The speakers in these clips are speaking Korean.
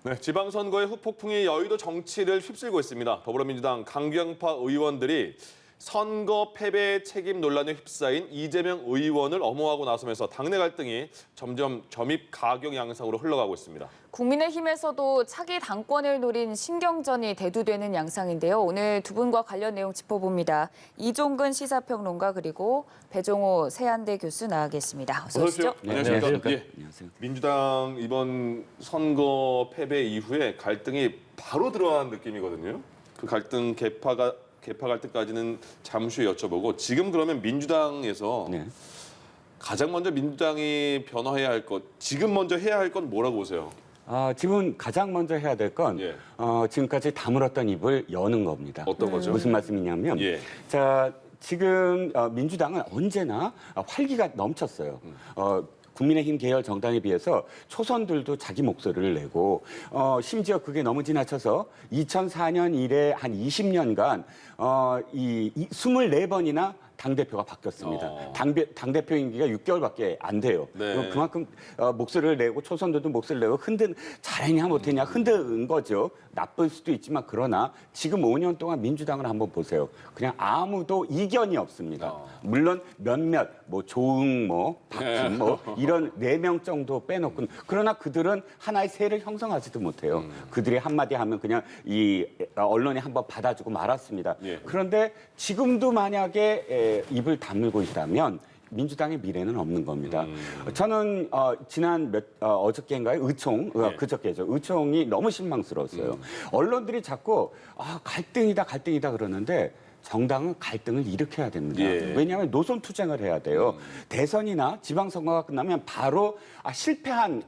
네, 지방선거의 후폭풍이 여의도 정치를 휩쓸고 있습니다. 더불어민주당 강경파 의원들이 선거 패배 책임 논란에 휩싸인 이재명 의원을 엄호하고 나서면서 당내 갈등이 점점 점입 가경 양상으로 흘러가고 있습니다. 국민의힘에서도 차기 당권을 노린 신경전이 대두되는 양상인데요. 오늘 두 분과 관련 내용 짚어봅니다. 이종근 시사평론가 그리고 배종호 세한대 교수 나가겠습니다. 어서 오시죠. 네, 안녕하십니까. 예. 민주당 이번 선거 패배 이후에 갈등이 바로 드러난 느낌이거든요. 그 갈등 개파 갈등까지는 잠시 후에 여쭤보고 지금 그러면 민주당에서 가장 먼저 민주당이 변화해야 할 것, 지금 먼저 해야 할 건 뭐라고 보세요? 지금 가장 먼저 해야 될 건 지금까지 다물었던 입을 여는 겁니다. 어떤 거죠? 무슨 말씀이냐면 자, 지금 민주당은 언제나 활기가 넘쳤어요. 국민의힘 계열 정당에 비해서 초선들도 자기 목소리를 내고 심지어 그게 너무 지나쳐서 2004년 이래 한 20년간 24번이나 당대표가 바뀌었습니다. 당대표 임기가 6개월밖에 안 돼요. 그만큼 목소리를 내고 초선들도 목소리를 내고 잘했냐 못했냐 흔든 거죠. 나쁠 수도 있지만 그러나 지금 5년 동안 민주당을 한번 보세요. 그냥 아무도 이견이 없습니다. 물론 몇몇 조응 박진 이런 4명 정도 빼놓고 그러나 그들은 하나의 세를 형성하지도 못해요. 그들이 한마디 하면 그냥 이 언론이 한번 받아주고 말았습니다. 그런데 지금도 만약에 입을 다물고 있다면 민주당의 미래는 없는 겁니다. 저는 지난 어저께인가요? 그저께죠. 의총이 너무 실망스러웠어요. 언론들이 자꾸 갈등이다 그러는데 정당은 갈등을 일으켜야 됩니다. 왜냐하면 노선 투쟁을 해야 돼요. 대선이나 지방선거가 끝나면 바로 실패한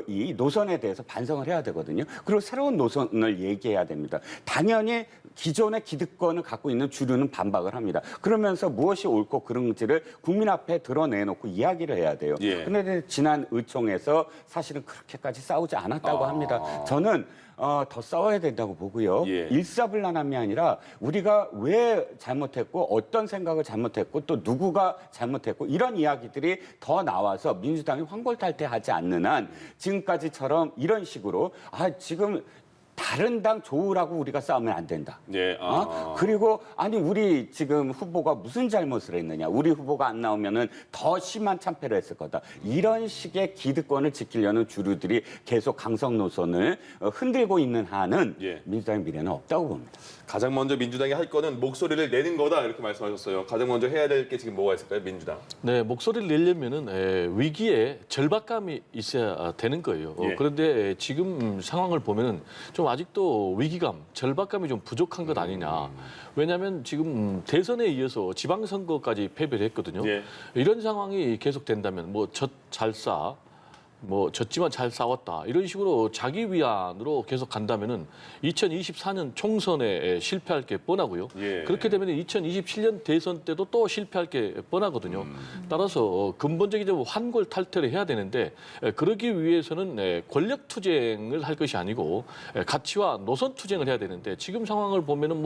이 노선에 대해서 반성을 해야 되거든요. 그리고 새로운 노선을 얘기해야 됩니다. 당연히 기존의 기득권을 갖고 있는 주류는 반박을 합니다. 그러면서 무엇이 옳고 그른지를 국민 앞에 드러내놓고 이야기를 해야 돼요. 그런데 지난 의총에서 사실은 그렇게까지 싸우지 않았다고 합니다. 저는 더 싸워야 된다고 보고요. 일사불란함이 아니라 우리가 왜 잘못했고 어떤 생각을 잘못했고 또 누구가 잘못했고 이런 이야기들이 더 나와서 민주당이 환골탈태하지 않는 한 지금까지처럼 이런 식으로 지금 다른 당 좋으라고 우리가 싸우면 안 된다. 그리고 우리 지금 후보가 무슨 잘못을 했느냐. 우리 후보가 안 나오면은 더 심한 참패를 했을 거다. 이런 식의 기득권을 지키려는 주류들이 계속 강성 노선을 흔들고 있는 한은 민주당의 미래는 없다고 봅니다. 가장 먼저 민주당이 할 거는 목소리를 내는 거다 이렇게 말씀하셨어요. 가장 먼저 해야 될 게 지금 뭐가 있을까요, 민주당? 네, 목소리를 내려면은 위기에 절박감이 있어야 되는 거예요. 그런데 지금 상황을 보면은 좀 아직도 위기감, 절박감이 좀 부족한 것 아니냐. 왜냐하면 지금 대선에 이어서 지방선거까지 패배를 했거든요. 이런 상황이 계속된다면 잘 싸. 졌지만 잘 싸웠다. 이런 식으로 자기 위안으로 계속 간다면은 2024년 총선에 실패할 게 뻔하고요. 그렇게 되면 2027년 대선 때도 또 실패할 게 뻔하거든요. 따라서 근본적인 환골 탈퇴를 해야 되는데 그러기 위해서는 권력 투쟁을 할 것이 아니고 가치와 노선 투쟁을 해야 되는데 지금 상황을 보면은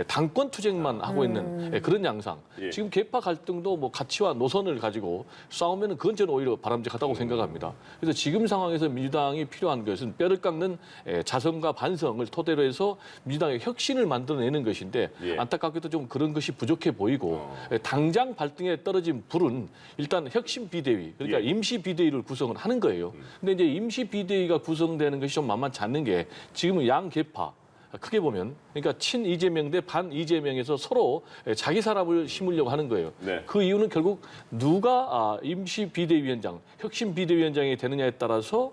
당권 투쟁만 하고 있는 그런 양상. 지금 계파 갈등도 가치와 노선을 가지고 싸우면은 그건 저는 오히려 바람직하다고 생각합니다. 그래서 지금 상황에서 민주당이 필요한 것은 뼈를 깎는 자성과 반성을 토대로 해서 민주당의 혁신을 만들어내는 것인데 안타깝게도 좀 그런 것이 부족해 보이고 당장 발등에 떨어진 불은 일단 혁신 비대위 그러니까 임시 비대위를 구성을 하는 거예요. 근데 이제 임시 비대위가 구성되는 것이 좀 만만치 않는 게 지금은 양 계파 크게 보면 그러니까 친 이재명 대 반 이재명에서 서로 자기 사람을 심으려고 하는 거예요. 그 이유는 결국 누가 임시 비대위원장, 혁신 비대위원장이 되느냐에 따라서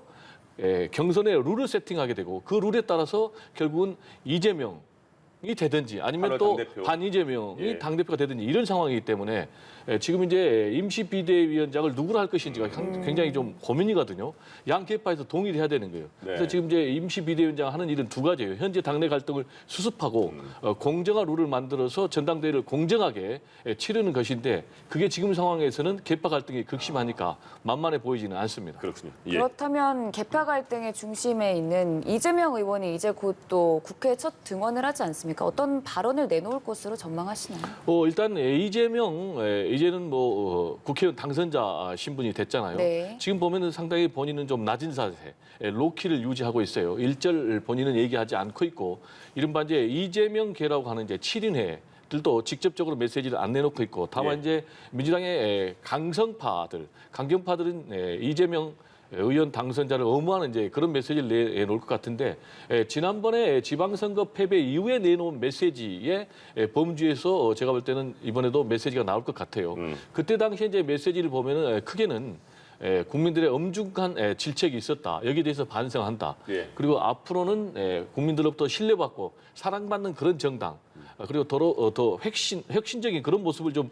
경선의 룰을 세팅하게 되고 그 룰에 따라서 결국은 이재명이 되든지 아니면 또 반 이재명이 당대표가 되든지 이런 상황이기 때문에 지금 이제 임시 비대위원장을 누구로 할 것인지가 굉장히 좀 고민이거든요. 양 계파에서 동의를 해야 되는 거예요. 그래서 지금 이제 임시 비대위원장 하는 일은 두 가지예요. 현재 당내 갈등을 수습하고 공정한 룰을 만들어서 전당대회를 공정하게 치르는 것인데 그게 지금 상황에서는 계파 갈등이 극심하니까 만만해 보이지는 않습니다. 그렇군요. 그렇다면 계파 갈등의 중심에 있는 이재명 의원이 이제 곧 또 국회에 첫 등원을 하지 않습니까? 있습니까? 어떤 발언을 내놓을 것으로 전망하시나요? 일단 이재명 이제는 국회의원 당선자 신분이 됐잖아요. 네. 지금 지금 보면은 상당히 본인은 좀 낮은 자세, 로키를 유지하고 있어요. 일절 본인은 얘기하지 않고 있고 이른바 이제 이재명계라고 하는 이제 7인회 들도 직접적으로 메시지를 안 내놓고 있고 다만 이제 민주당의 강경파들은 이재명 의원 당선자를 엄호하는 이제 그런 메시지를 내놓을 것 같은데 지난번에 지방선거 패배 이후에 내놓은 메시지의 범주에서 제가 볼 때는 이번에도 메시지가 나올 것 같아요. 그때 당시에 이제 메시지를 보면은 크게는 국민들의 엄중한 질책이 있었다. 여기에 대해서 반성한다. 예. 그리고 앞으로는 국민들로부터 신뢰받고 사랑받는 그런 정당. 그리고 더 혁신적인 그런 모습을 좀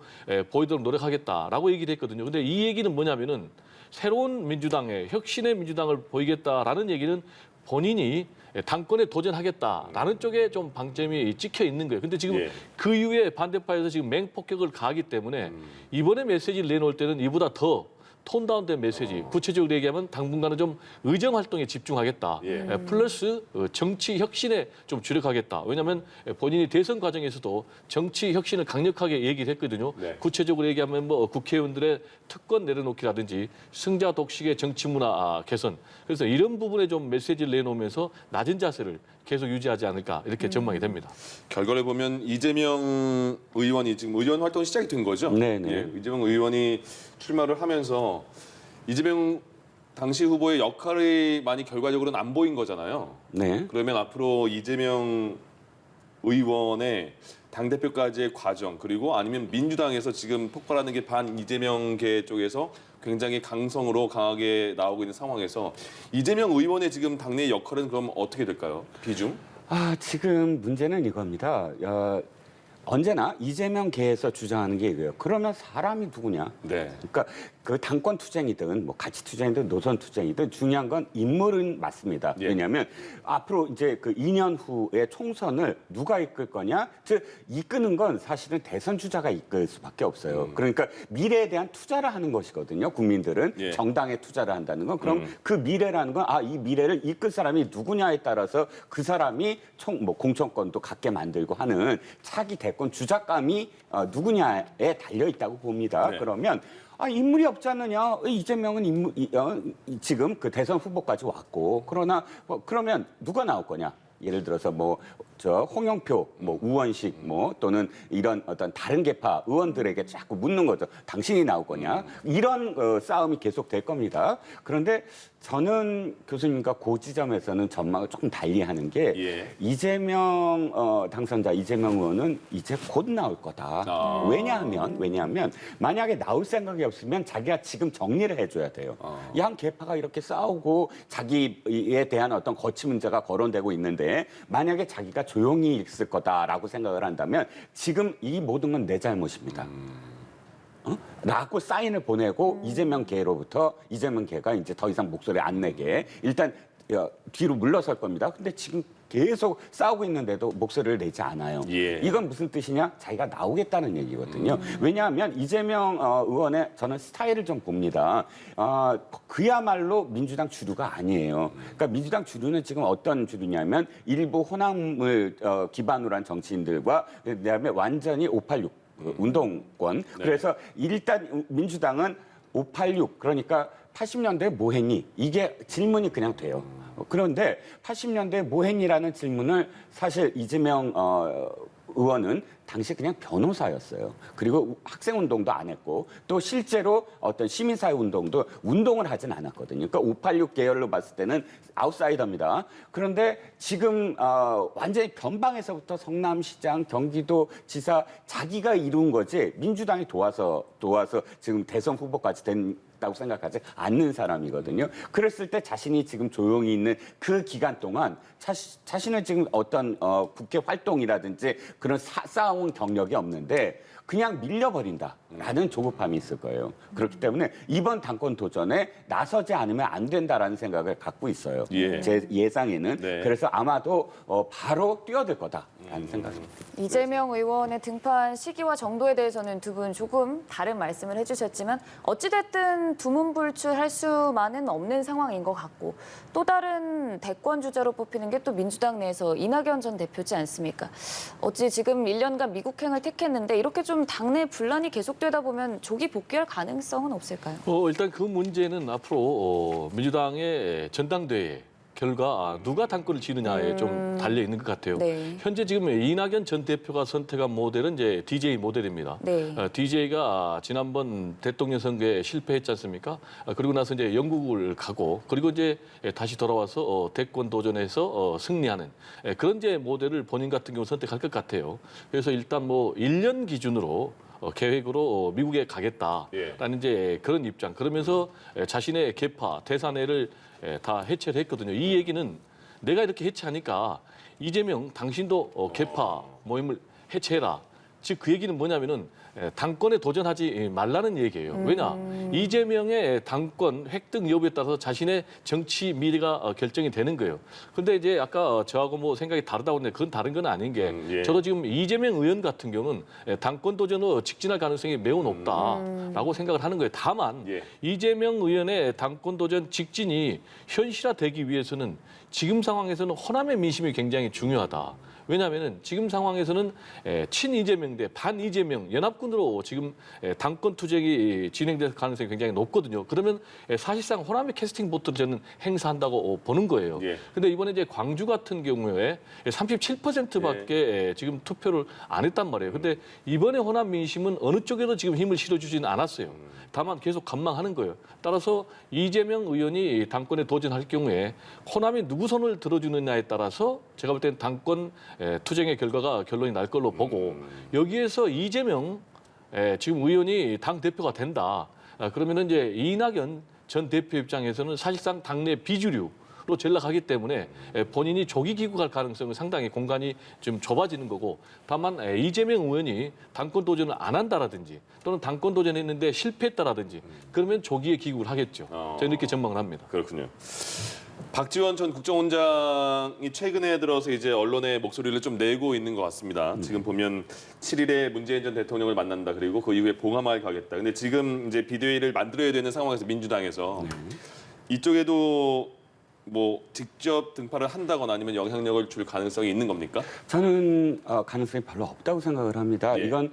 보이도록 노력하겠다라고 얘기를 했거든요. 근데 이 얘기는 뭐냐면은 새로운 민주당의 혁신의 민주당을 보이겠다라는 얘기는 본인이 당권에 도전하겠다라는 쪽에 좀 방점이 찍혀 있는 거예요. 근데 지금 그 이후에 반대파에서 지금 맹폭격을 가하기 때문에 이번에 메시지를 내놓을 때는 이보다 더 톤 다운된 메시지, 구체적으로 얘기하면 당분간은 좀 의정 활동에 집중하겠다. 플러스 정치 혁신에 좀 주력하겠다. 왜냐하면 본인이 대선 과정에서도 정치 혁신을 강력하게 얘기를 했거든요. 구체적으로 얘기하면 국회의원들의 특권 내려놓기라든지 승자 독식의 정치 문화 개선. 그래서 이런 부분에 좀 메시지를 내놓으면서 낮은 자세를 계속 유지하지 않을까 이렇게 전망이 됩니다. 결과를 보면 이재명 의원이 지금 의원 활동이 시작이 된 거죠? 네네. 이재명 의원이 출마를 하면서 이재명 당시 후보의 역할이 많이 결과적으로는 안 보인 거잖아요. 네. 그러면 앞으로 이재명 의원의 당대표까지의 과정 그리고 아니면 민주당에서 지금 폭발하는 게 반 이재명계 쪽에서 굉장히 강성으로 강하게 나오고 있는 상황에서 이재명 의원의 지금 당내 역할은 그럼 어떻게 될까요? 비중? 지금 문제는 이겁니다. 언제나 이재명계에서 주장하는 게 이거예요. 그러면 사람이 누구냐? 네. 그러니까 그 당권 투쟁이든 가치 투쟁이든 노선 투쟁이든 중요한 건 인물은 맞습니다. 왜냐하면 앞으로 이제 그 2년 후에 총선을 누가 이끌 거냐? 즉 이끄는 건 사실은 대선 주자가 이끌 수밖에 없어요. 그러니까 미래에 대한 투자를 하는 것이거든요. 국민들은 정당에 투자를 한다는 건 그럼 그 미래라는 건 이 미래를 이끌 사람이 누구냐에 따라서 그 사람이 공천권도 갖게 만들고 하는 차기 대권 주자감이 누구냐에 달려 있다고 봅니다. 그러면 인물이 없지 않느냐? 이재명은 지금 그 대선 후보까지 왔고 그러나 그러면 누가 나올 거냐? 예를 들어서 홍영표, 우원식 또는 이런 어떤 다른 계파 의원들에게 자꾸 묻는 거죠. 당신이 나올 거냐? 이런 싸움이 계속 될 겁니다. 그런데 저는 교수님과 그 지점에서는 전망을 조금 달리하는 게 이재명 당선자 이재명 의원은 이제 곧 나올 거다. 왜냐하면 만약에 나올 생각이 없으면 자기가 지금 정리를 해줘야 돼요. 양 계파가 이렇게 싸우고 자기에 대한 어떤 거취 문제가 거론되고 있는데 만약에 자기가 조용히 있을 거다라고 생각을 한다면 지금 이 모든 건 내 잘못입니다. 라고 사인을 보내고 이재명 계로부터 이재명 계가 이제 더 이상 목소리 안 내게 일단 뒤로 물러설 겁니다. 근데 지금 계속 싸우고 있는데도 목소리를 내지 않아요. 이건 무슨 뜻이냐? 자기가 나오겠다는 얘기거든요. 왜냐하면 이재명 의원의 저는 스타일을 좀 봅니다. 그야말로 민주당 주류가 아니에요. 그러니까 민주당 주류는 지금 어떤 주류냐면 일부 호남을 기반으로 한 정치인들과 그다음에 완전히 586 운동권. 그래서 일단 민주당은 586 그러니까 80년대 뭐 했니? 이게 질문이 그냥 돼요. 그런데 80년대 뭐 했니라는 질문을 사실 이재명 의원은 당시 그냥 변호사였어요. 그리고 학생운동도 안 했고 또 실제로 어떤 시민사회 운동도 운동을 하진 않았거든요. 그러니까 586 계열로 봤을 때는 아웃사이더입니다. 그런데 지금 완전히 변방에서부터 성남시장, 경기도지사 자기가 이룬 거지 민주당이 도와서 지금 대선 후보까지 된다고 생각하지 않는 사람이거든요. 그랬을 때 자신이 지금 조용히 있는 그 기간 동안 자신은 지금 어떤 국회 활동이라든지 그런 쌓아온 경력이 없는데 그냥 밀려버린다라는 조급함이 있을 거예요. 그렇기 때문에 이번 당권 도전에 나서지 않으면 안 된다라는 생각을 갖고 있어요. 제 예상에는. 그래서 아마도 바로 뛰어들 거다. 않을까라는 생각이 듭니다. 이재명 의원의 등판 시기와 정도에 대해서는 두 분 조금 다른 말씀을 해주셨지만 어찌됐든 두문불출할 수만은 없는 상황인 것 같고 또 다른 대권 주자로 뽑히는 게 또 민주당 내에서 이낙연 전 대표지 않습니까? 어찌 지금 1년간 미국행을 택했는데 이렇게 좀 당내 분란이 계속되다 보면 조기 복귀할 가능성은 없을까요? 일단 그 문제는 앞으로 민주당의 전당대회 결과 누가 당권을 지느냐에 좀 달려 있는 것 같아요. 네. 현재 지금 이낙연 전 대표가 선택한 모델은 이제 DJ 모델입니다. 네. DJ가 지난번 대통령 선거에 실패했지 않습니까? 그리고 나서 이제 영국을 가고 그리고 이제 다시 돌아와서 대권 도전해서 승리하는 그런 이제 모델을 본인 같은 경우 선택할 것 같아요. 그래서 일단 뭐 1년 기준으로 계획으로 미국에 가겠다라는 이제 그런 입장. 그러면서 자신의 계파, 대사내를 다 해체를 했거든요. 이 얘기는 내가 이렇게 해체하니까 이재명 당신도 계파 모임을 해체해라. 즉 그 얘기는 뭐냐면은 당권에 도전하지 말라는 얘기예요. 왜냐? 이재명의 당권 획득 여부에 따라서 자신의 정치 미래가 결정이 되는 거예요. 근데 이제 아까 저하고 뭐 생각이 다르다고 했는데 그건 다른 건 아닌 게 예. 저도 지금 이재명 의원 같은 경우는 당권 도전으로 직진할 가능성이 매우 높다라고 생각을 하는 거예요. 다만 예. 이재명 의원의 당권 도전 직진이 현실화되기 위해서는 지금 상황에서는 호남의 민심이 굉장히 중요하다. 왜냐하면 지금 상황에서는 친 이재명 대 반 이재명 연합군으로 지금 당권 투쟁이 진행될 가능성이 굉장히 높거든요. 그러면 사실상 호남의 캐스팅 보트를 저는 행사한다고 보는 거예요. 그런데 이번에 이제 광주 같은 경우에 37%밖에 지금 투표를 안 했단 말이에요. 근데 이번에 호남 민심은 어느 쪽에도 지금 힘을 실어주지는 않았어요. 다만 계속 관망하는 거예요. 따라서 이재명 의원이 당권에 도전할 경우에 호남이 누구 손을 들어주느냐에 따라서 제가 볼 때는 당권 투쟁의 결과가 결론이 날 걸로 보고 여기에서 이재명 지금 의원이 당 대표가 된다. 그러면은 이제 이낙연 전 대표 입장에서는 사실상 당내 비주류 로 전락하기 때문에 본인이 조기 귀국할 가능성은 상당히 공간이 좀 좁아지는 거고 다만 이재명 의원이 당권 도전을 안 한다라든지 또는 당권 도전했는데 실패했다라든지 그러면 조기에 귀국을 하겠죠. 저는 이렇게 전망을 합니다. 그렇군요. 박지원 전 국정원장이 최근에 들어서 이제 언론의 목소리를 좀 내고 있는 것 같습니다. 지금 보면 7일에 문재인 전 대통령을 만난다. 그리고 그 이후에 봉하마을 가겠다. 근데 지금 이제 비대위를 만들어야 되는 상황에서 민주당에서 이쪽에도 뭐 직접 등판을 한다거나 아니면 영향력을 줄 가능성이 있는 겁니까? 저는 가능성이 별로 없다고 생각을 합니다. 예. 이건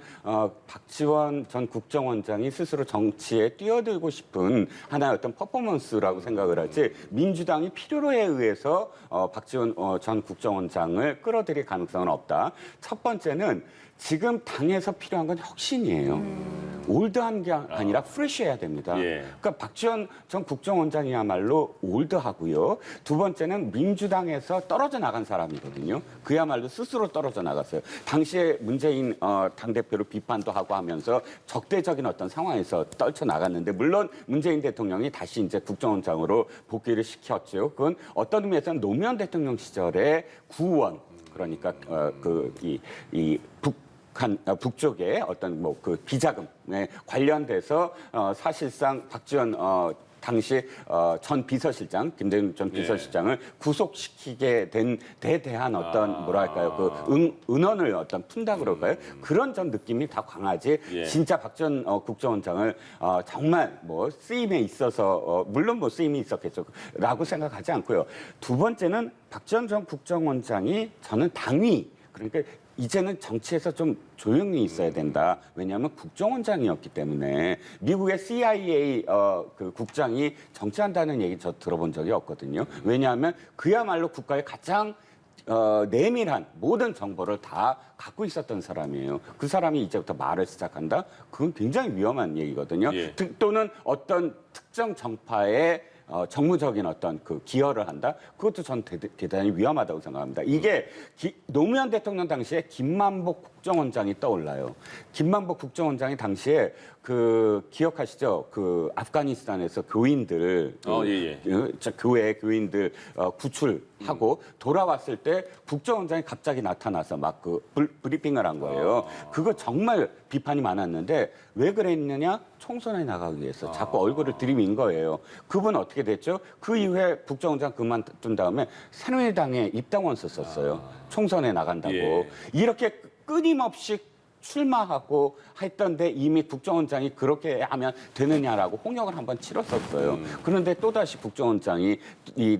박지원 전 국정원장이 스스로 정치에 뛰어들고 싶은 하나의 어떤 퍼포먼스라고 생각을 하지 민주당이 필요로에 의해서 박지원 전 국정원장을 끌어들일 가능성은 없다. 첫 번째는 지금 당에서 필요한 건 혁신이에요. 올드한 게 아니라 프레시해야 됩니다. 예. 그러니까 박지원 전 국정원장이야말로 올드하고요. 두 번째는 민주당에서 떨어져 나간 사람이거든요. 그야말로 스스로 떨어져 나갔어요. 당시에 문재인 당대표를 비판도 하고 하면서 적대적인 어떤 상황에서 떨쳐 나갔는데 물론 문재인 대통령이 다시 이제 국정원장으로 복귀를 시켰죠. 그건 어떤 의미에서는 노무현 대통령 시절에 구원 그러니까 북쪽의 어떤 뭐 그 비자금에 관련돼서 사실상 박지원 당시 전 비서실장 김대중 전 비서실장을 구속시키게 된 데 대한 어떤 뭐랄까요 그 은원을 어떤 푼다 그럴까요 그런 전 느낌이 다 강하지 진짜 박지원 국정원장을 정말 뭐 쓰임에 있어서 물론 뭐 쓰임이 있었겠죠라고 생각하지 않고요. 두 번째는 박지원 전 국정원장이 저는 당위 그러니까 이제는 정치에서 좀 조용히 있어야 된다. 왜냐하면 국정원장이었기 때문에 미국의 CIA 그 국장이 정치한다는 얘기 저 들어본 적이 없거든요. 왜냐하면 그야말로 국가의 가장 내밀한 모든 정보를 다 갖고 있었던 사람이에요. 그 사람이 이제부터 말을 시작한다? 그건 굉장히 위험한 얘기거든요. 또는 어떤 특정 정파의 정무적인 어떤 그 기여를 한다? 그것도 전 대단히 위험하다고 생각합니다. 이게 노무현 대통령 당시에 김만복 국정원장이 떠올라요. 김만복 국정원장이 당시에 그 기억하시죠? 그 아프가니스탄에서 교인들 교회 교인들 구출하고 돌아왔을 때 국정원장이 갑자기 나타나서 막 그 브리핑을 한 거예요. 그거 정말 비판이 많았는데 왜 그랬느냐? 총선에 나가기 위해서 자꾸 얼굴을 들이민 거예요. 그분 어떻게 어떻게 됐죠? 그 이후에 국정원장 그만둔 다음에 새누리당에 입당원 썼었어요. 총선에 나간다고. 예. 이렇게 끊임없이 출마하고 했던데 이미 국정원장이 그렇게 하면 되느냐라고 홍역을 한번 치렀었어요. 그런데 또다시 국정원장이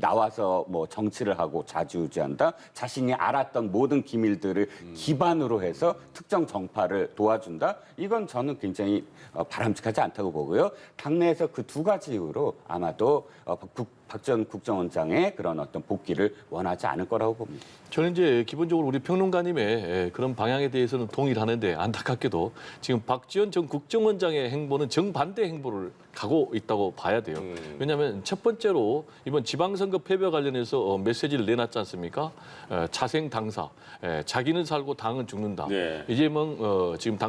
나와서 뭐 정치를 하고 좌지우지한다. 자신이 알았던 모든 기밀들을 기반으로 해서 특정 정파를 도와준다. 이건 저는 굉장히 바람직하지 않다고 보고요. 당내에서 그 두 가지 이유로 아마도 박 전 국정원장의 그런 어떤 복귀를 원하지 않을 거라고 봅니다. 저는 이제 기본적으로 우리 평론가님의 그런 방향에 대해서는 동의를 하는데 안타깝게도 지금 박지원 전 국정원장의 행보는 정반대 행보를 가고 있다고 봐야 돼요. 왜냐하면 첫 번째로 이번 지방선거 패배와 관련해서 메시지를 내놨지 않습니까? 자생 당사, 자기는 살고 당은 죽는다. 네. 이재명 지금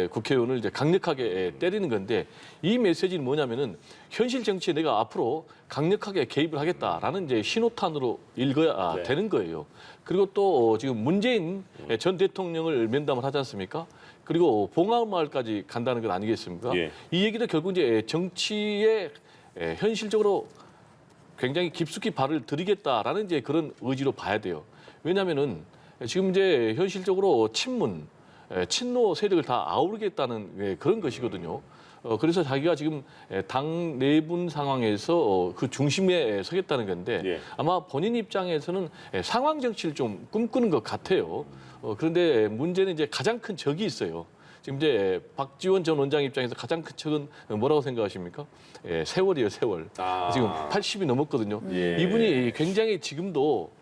국회의원을 이제 강력하게 때리는 건데 이 메시지는 뭐냐면은 현실 정치에 내가 앞으로 강력하게 개입을 하겠다라는 이제 신호탄으로 읽어야 네. 되는 거예요. 그리고 또 지금 문재인 전 대통령을 면담을 하지 않습니까? 그리고 봉화마을까지 간다는 것 아니겠습니까? 예. 이 얘기도 결국 이제 정치에 현실적으로 굉장히 깊숙이 발을 들이겠다라는 이제 그런 의지로 봐야 돼요. 왜냐하면은 지금 이제 현실적으로 친문, 친노 세력을 다 아우르겠다는 그런 것이거든요. 그래서 자기가 지금 당 내분 상황에서 그 중심에 서겠다는 건데 예. 아마 본인 입장에서는 상황 정치를 좀 꿈꾸는 것 같아요. 그런데 문제는 이제 가장 큰 적이 있어요. 지금 이제 박지원 전 원장 입장에서 가장 큰 적은 뭐라고 생각하십니까? 세월이에요, 세월. 지금 80이 넘었거든요. 예. 이분이 굉장히 지금도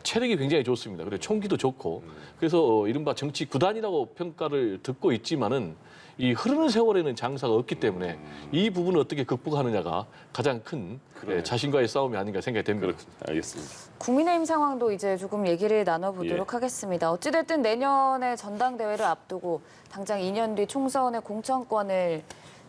체력이 굉장히 좋습니다. 그리고 총기도 좋고 그래서 이른바 정치 구단이라고 평가를 듣고 있지만은 이 흐르는 세월에는 장사가 없기 때문에 이 부분을 어떻게 극복하느냐가 가장 큰 자신과의 싸움이 아닌가 생각이 됩니다. 그렇군요. 알겠습니다. 국민의힘 상황도 이제 조금 얘기를 나눠보도록 예. 하겠습니다. 어찌됐든 내년에 전당대회를 앞두고 당장 2년 뒤 총선의 공천권을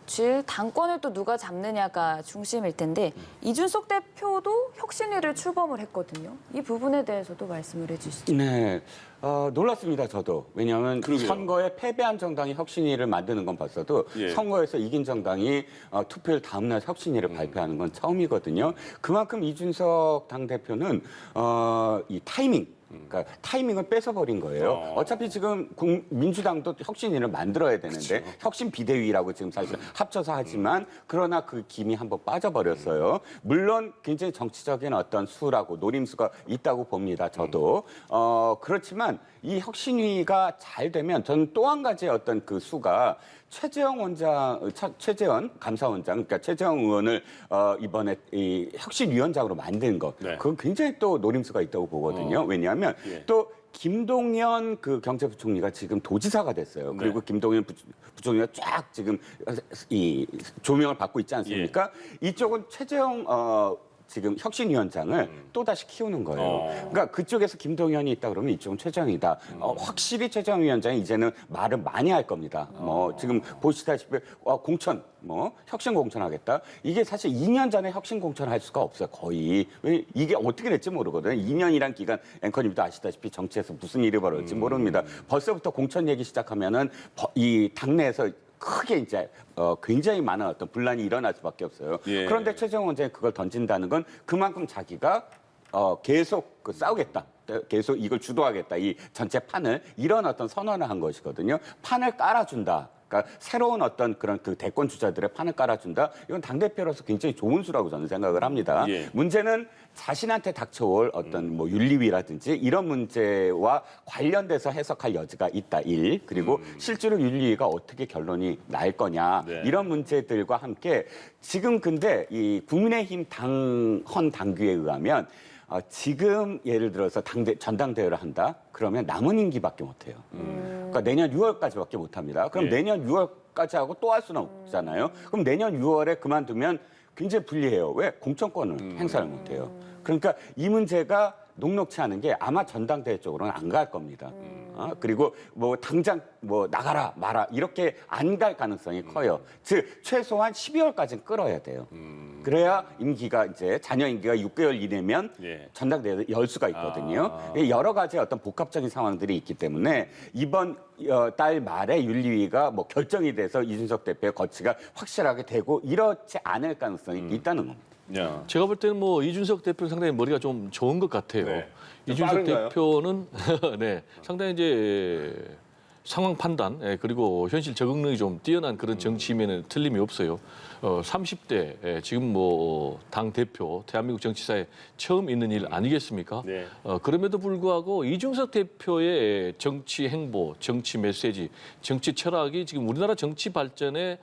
줄 당권을 또 누가 잡느냐가 중심일 텐데 이준석 대표도 혁신위를 출범을 했거든요. 이 부분에 대해서도 말씀을 해주시죠. 네, 놀랐습니다. 저도. 왜냐하면 그러게요. 선거에 패배한 정당이 혁신위를 만드는 건 봤어도 예. 선거에서 이긴 정당이 투표일 다음 날 혁신위를 발표하는 건 처음이거든요. 그만큼 이준석 당대표는 이 타이밍, 그러니까 타이밍을 뺏어버린 거예요. 어차피 지금 민주당도 혁신위를 만들어야 되는데 혁신 비대위라고 지금 사실 합쳐서 하지만 그러나 그 김이 한번 빠져버렸어요. 물론 굉장히 정치적인 어떤 수라고 노림수가 있다고 봅니다. 저도. 그렇지만 이 혁신위가 잘 되면 저는 또 한 가지의 어떤 그 수가 최재형 감사원장, 그러니까 최재형 의원을 이번에 이 혁신위원장으로 만든 것, 네. 그건 굉장히 또 노림수가 있다고 보거든요. 왜냐하면 예. 또 김동연 그 경제부총리가 지금 도지사가 됐어요. 그리고 김동연 부총리가 쫙 지금 이 조명을 받고 있지 않습니까? 이쪽은 최재형 지금 혁신위원장을 또다시 키우는 거예요. 그러니까 그쪽에서 김동연이 있다 그러면 이쪽은 최재형이다. 확실히 최재형 위원장이 이제는 말을 많이 할 겁니다. 지금 보시다시피 공천, 혁신 공천하겠다. 이게 사실 2년 전에 혁신 공천할 수가 없어요. 거의. 왜 이게 어떻게 될지 모르거든요. 2년이란 기간 앵커님도 아시다시피 정치에서 무슨 일이 벌어질지 모릅니다. 벌써부터 공천 얘기 시작하면은 이 당내에서 크게 이제 굉장히 많은 어떤 분란이 일어날 수밖에 없어요. 예. 그런데 최재형 원장이 그걸 던진다는 건 그만큼 자기가 계속 싸우겠다. 계속 이걸 주도하겠다. 이 전체 판을 이런 어떤 선언을 한 것이거든요. 판을 깔아준다. 그러니까 새로운 어떤 그런 그 대권 주자들의 판을 깔아준다. 이건 당대표로서 굉장히 좋은 수라고 저는 생각을 합니다. 예. 문제는 자신한테 닥쳐올 어떤 뭐 윤리위라든지 이런 문제와 관련돼서 해석할 여지가 있다. 그리고 실제로 윤리위가 어떻게 결론이 날 거냐. 네. 이런 문제들과 함께 지금 근데 이 국민의힘 헌 당규에 의하면 지금 예를 들어서 전당대회를 한다? 그러면 남은 임기밖에 못해요. 그러니까 내년 6월까지밖에 못합니다. 그럼 예. 내년 6월까지 하고 또 할 수는 없잖아요. 그럼 내년 6월에 그만두면 굉장히 불리해요. 왜? 공천권을 행사를 못해요. 그러니까 이 문제가 녹록치 않은 게 아마 전당대회 쪽으로는 안 갈 겁니다. 그리고 뭐 당장 뭐 나가라 마라 이렇게 안 갈 가능성이 커요. 즉 최소한 12월까지는 끌어야 돼요. 그래야 임기가 이제 잔여 임기가 6개월 이내면 예. 전당대회 열 수가 있거든요. 여러 가지 어떤 복합적인 상황들이 있기 때문에 이번 달 말에 윤리위가 뭐 결정이 돼서 이준석 대표의 거취가 확실하게 되고 이렇지 않을 가능성이 있다는 겁니다. 야. 제가 볼 때는 뭐 이준석 대표는 상당히 머리가 좀 좋은 것 같아요. 네. 좀 이준석 빠른가요? 대표는 네, 상당히 이제 상황 판단 그리고 현실 적응력이 좀 뛰어난 그런 정치인에는 틀림이 없어요. 30대 지금 뭐 당 대표 대한민국 정치사에 처음 있는 일 아니겠습니까? 네. 그럼에도 불구하고 이준석 대표의 정치 행보, 정치 메시지, 정치 철학이 지금 우리나라 정치 발전에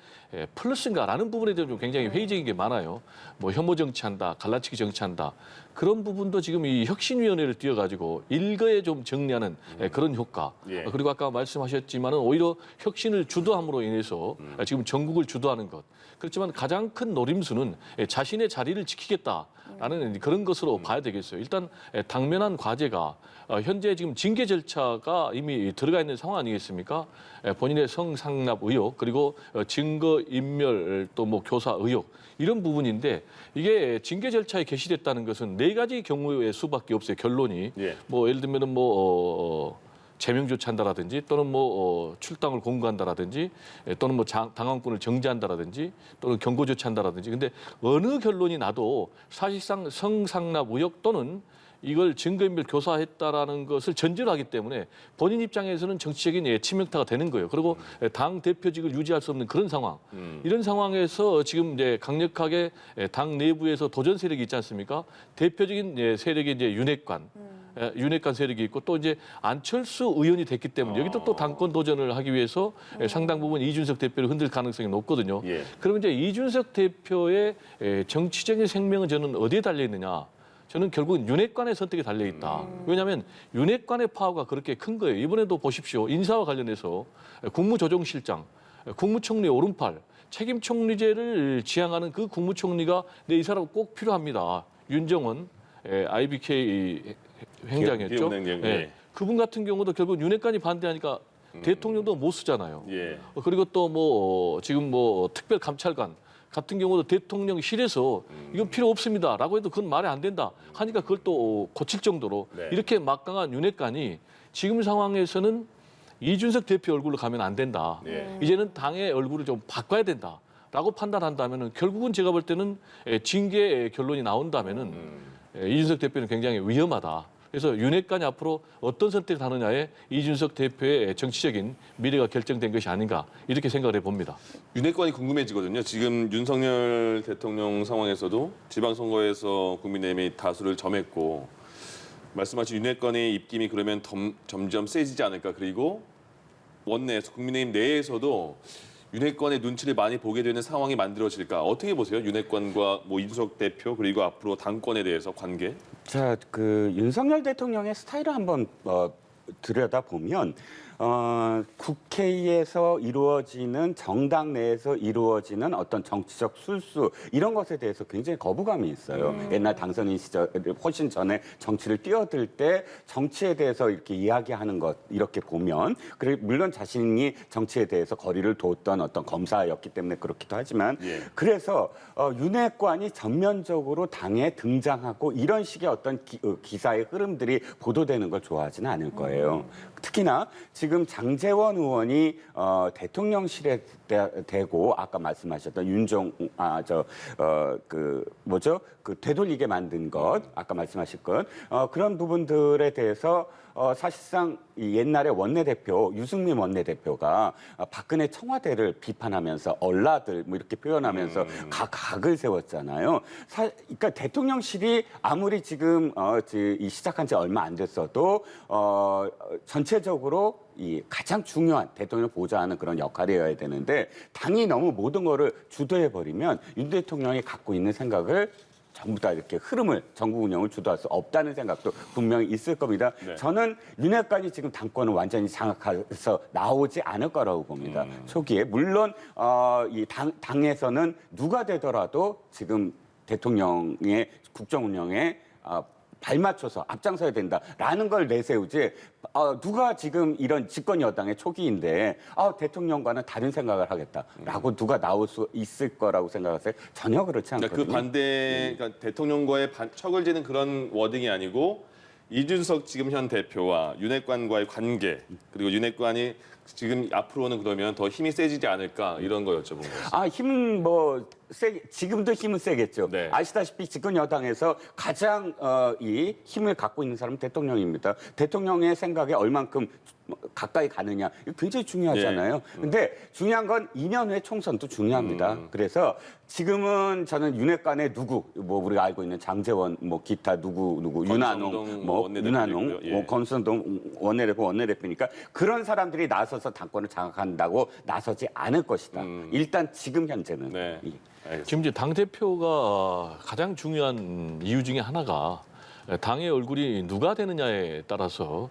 플러스인가라는 부분에 대해서 좀 굉장히 회의적인 게 많아요. 뭐 혐오 정치한다, 갈라치기 정치한다. 그런 부분도 지금 이 혁신위원회를 띄워가지고 일거에 좀 정리하는 그런 효과. 예. 그리고 아까 말씀하셨지만은 오히려 혁신을 주도함으로 인해서 지금 전국을 주도하는 것. 그렇지만 가장 큰 노림수는 자신의 자리를 지키겠다라는 그런 것으로 봐야 되겠어요. 일단 당면한 과제가 현재 지금 징계 절차가 이미 들어가 있는 상황 아니겠습니까? 본인의 성상납 의혹 그리고 증거 인멸 또 뭐 교사 의혹 이런 부분인데 이게 징계 절차에 게시됐다는 것은 네 가지 경우의 수밖에 없어요. 결론이 예. 뭐 예를 들면은 뭐 제명 조치한다라든지 또는 뭐 출당을 공고한다라든지 또는 뭐 당원권을 정지한다라든지 또는 경고 조치한다라든지 근데 어느 결론이 나도 사실상 성상납 의혹 또는 이걸 증거인멸 교사했다라는 것을 전제로 하기 때문에 본인 입장에서는 정치적인 치명타가 되는 거예요. 그리고 당 대표직을 유지할 수 없는 그런 상황. 이런 상황에서 지금 이제 강력하게 당 내부에서 도전 세력이 있지 않습니까? 대표적인 세력이 이제 윤핵관 세력이 있고 또 이제 안철수 의원이 됐기 때문에 여기도 또 당권 도전을 하기 위해서 상당 부분 이준석 대표를 흔들 가능성이 높거든요. 예. 그러면 이제 이준석 대표의 정치적인 생명은 저는 어디에 달려 있느냐? 저는 결국은 윤핵관의 선택에 달려 있다. 왜냐하면 윤핵관의 파워가 그렇게 큰 거예요. 이번에도 보십시오. 인사와 관련해서 국무조정실장, 국무총리 오른팔, 책임총리제를 지향하는 그 국무총리가 이 사람 꼭 필요합니다. 윤정원, IBK 행장이었죠. 기업은행, 예. 그분 같은 경우도 결국 윤핵관이 반대하니까 대통령도 못 쓰잖아요. 예. 그리고 또 뭐 지금 뭐 특별감찰관 같은 경우도 대통령실에서 이건 필요 없습니다라고 해도 그건 말이 안 된다 하니까 그걸 또 고칠 정도로 네. 이렇게 막강한 윤핵관이 지금 상황에서는 이준석 대표 얼굴로 가면 안 된다. 네. 이제는 당의 얼굴을 좀 바꿔야 된다라고 판단한다면은 결국은 제가 볼 때는 징계 결론이 나온다면은 이준석 대표는 굉장히 위험하다. 그래서 윤핵관이 앞으로 어떤 선택을 하느냐에 이준석 대표의 정치적인 미래가 결정된 것이 아닌가 이렇게 생각을 해봅니다. 윤핵관이 궁금해지거든요. 지금 윤석열 대통령 상황에서도 지방선거에서 국민의힘이 다수를 점했고 말씀하신 윤핵관의 입김이 그러면 점점 세지지 않을까. 그리고 원내에서 국민의힘 내에서도 윤핵관의 눈치를 많이 보게 되는 상황이 만들어질까. 어떻게 보세요? 윤핵관과 뭐 이준석 대표 그리고 앞으로 당권에 대해서 관계? 자, 그 윤석열 대통령의 스타일을 한번 들여다 보면 국회에서 이루어지는 정당 내에서 이루어지는 어떤 정치적 술수 이런 것에 대해서 굉장히 거부감이 있어요. 옛날 당선인 시절 훨씬 전에 정치를 뛰어들 때 정치에 대해서 이렇게 이야기하는 것 이렇게 보면 그리고 물론 자신이 정치에 대해서 거리를 뒀던 어떤 검사였기 때문에 그렇기도 하지만 예. 그래서 윤핵관이 전면적으로 당에 등장하고 이런 식의 어떤 기사의 흐름들이 보도되는 걸 좋아하지는 않을 거예요. 특히나 지금 장제원 의원이 대통령실에 대고 아까 말씀하셨던 그 되돌리게 만든 것 아까 말씀하실 것 그런 부분들에 대해서 사실상 이 옛날에 원내대표 유승민 원내대표가 박근혜 청와대를 비판하면서 얼라들 뭐 이렇게 표현하면서 각을 세웠잖아요. 그러니까 대통령실이 아무리 지금 이 시작한 지 얼마 안 됐어도 전체적으로 이 가장 중요한 대통령을 보좌하는 그런 역할이어야 되는데 당이 너무 모든 거를 주도해 버리면 윤 대통령이 갖고 있는 생각을 전부 다 이렇게 흐름을 전국 운영을 주도할 수 없다는 생각도 분명히 있을 겁니다. 네. 저는 윤핵관이 지금 당권을 완전히 장악해서 나오지 않을 거라고 봅니다. 초기에 물론 이 당에서는 누가 되더라도 지금 대통령의 국정 운영에 발맞춰서 앞장서야 된다라는 걸 내세우지 누가 지금 이런 집권 여당의 초기인데 대통령과는 다른 생각을 하겠다라고 누가 나올 수 있을 거라고 생각하세요? 전혀 그렇지 않거든요. 그러니까 그 반대, 그러니까 대통령과의 척을 지는 그런 워딩이 아니고 이준석 지금 현 대표와 윤핵관과의 관계 그리고 윤핵관이 지금 앞으로는 그러면 더 힘이 세지지 않을까 이런 거 여쭤본 거예요. 힘은 지금도 힘은 세겠죠. 네. 아시다시피 집권 여당에서 가장 이 힘을 갖고 있는 사람은 대통령입니다. 대통령의 생각에 얼만큼 가까이 가느냐 이거 굉장히 중요하잖아요. 근데 중요한 건 2년 후에 총선도 중요합니다. 그래서 지금은 저는 윤핵관의 누구 우리가 알고 있는 장제원 기타 누구 윤한홍 원내대표이고요. 권선동 원내대표니까 그런 사람들이 나서서 당권을 장악한다고 나서지 않을 것이다. 일단 지금 현재는. 네. 알겠습니다. 지금 이제 당 대표가 가장 중요한 이유 중에 하나가 당의 얼굴이 누가 되느냐에 따라서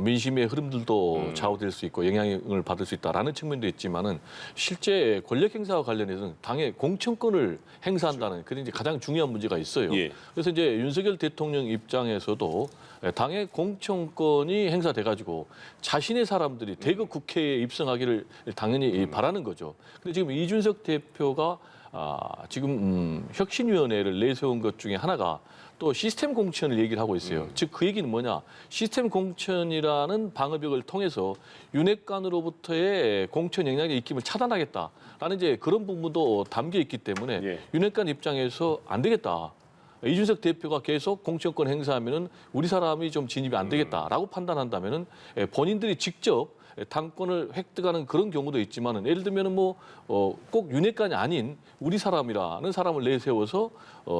민심의 흐름들도 좌우될 수 있고 영향을 받을 수 있다라는 측면도 있지만은 실제 권력 행사와 관련해서는 당의 공천권을 행사한다는 그런 이제 가장 중요한 문제가 있어요. 예. 그래서 이제 윤석열 대통령 입장에서도 당의 공천권이 행사돼 가지고 자신의 사람들이 대거 국회에 입성하기를 당연히 바라는 거죠. 근데 지금 이준석 대표가 지금 혁신위원회를 내세운 것 중에 하나가 또 시스템 공천을 얘기를 하고 있어요. 즉 그 얘기는 뭐냐? 시스템 공천이라는 방어벽을 통해서 윤핵관으로부터의 공천 영향의 입김을 차단하겠다라는 이제 그런 부분도 담겨 있기 때문에 예. 윤핵관 입장에서 안 되겠다. 이준석 대표가 계속 공천권 행사하면은 우리 사람이 좀 진입이 안 되겠다라고 판단한다면은 본인들이 직접 당권을 획득하는 그런 경우도 있지만은 예를 들면은 꼭 윤핵관이 아닌 우리 사람이라는 사람을 내세워서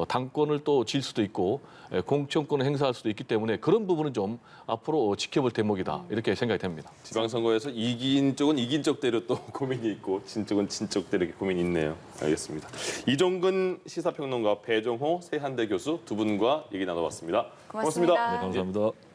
당권을 또 질 수도 있고 공천권을 행사할 수도 있기 때문에 그런 부분은 좀 앞으로 지켜볼 대목이다 이렇게 생각이 됩니다. 지방선거에서 이긴 쪽은 이긴 쪽대로 또 고민이 있고 진 쪽은 진 쪽대로 이렇게 고민이 있네요. 알겠습니다. 이종근 시사평론가 배종호 세한대 교수 두 분과 얘기 나눠봤습니다. 고맙습니다. 네, 감사합니다.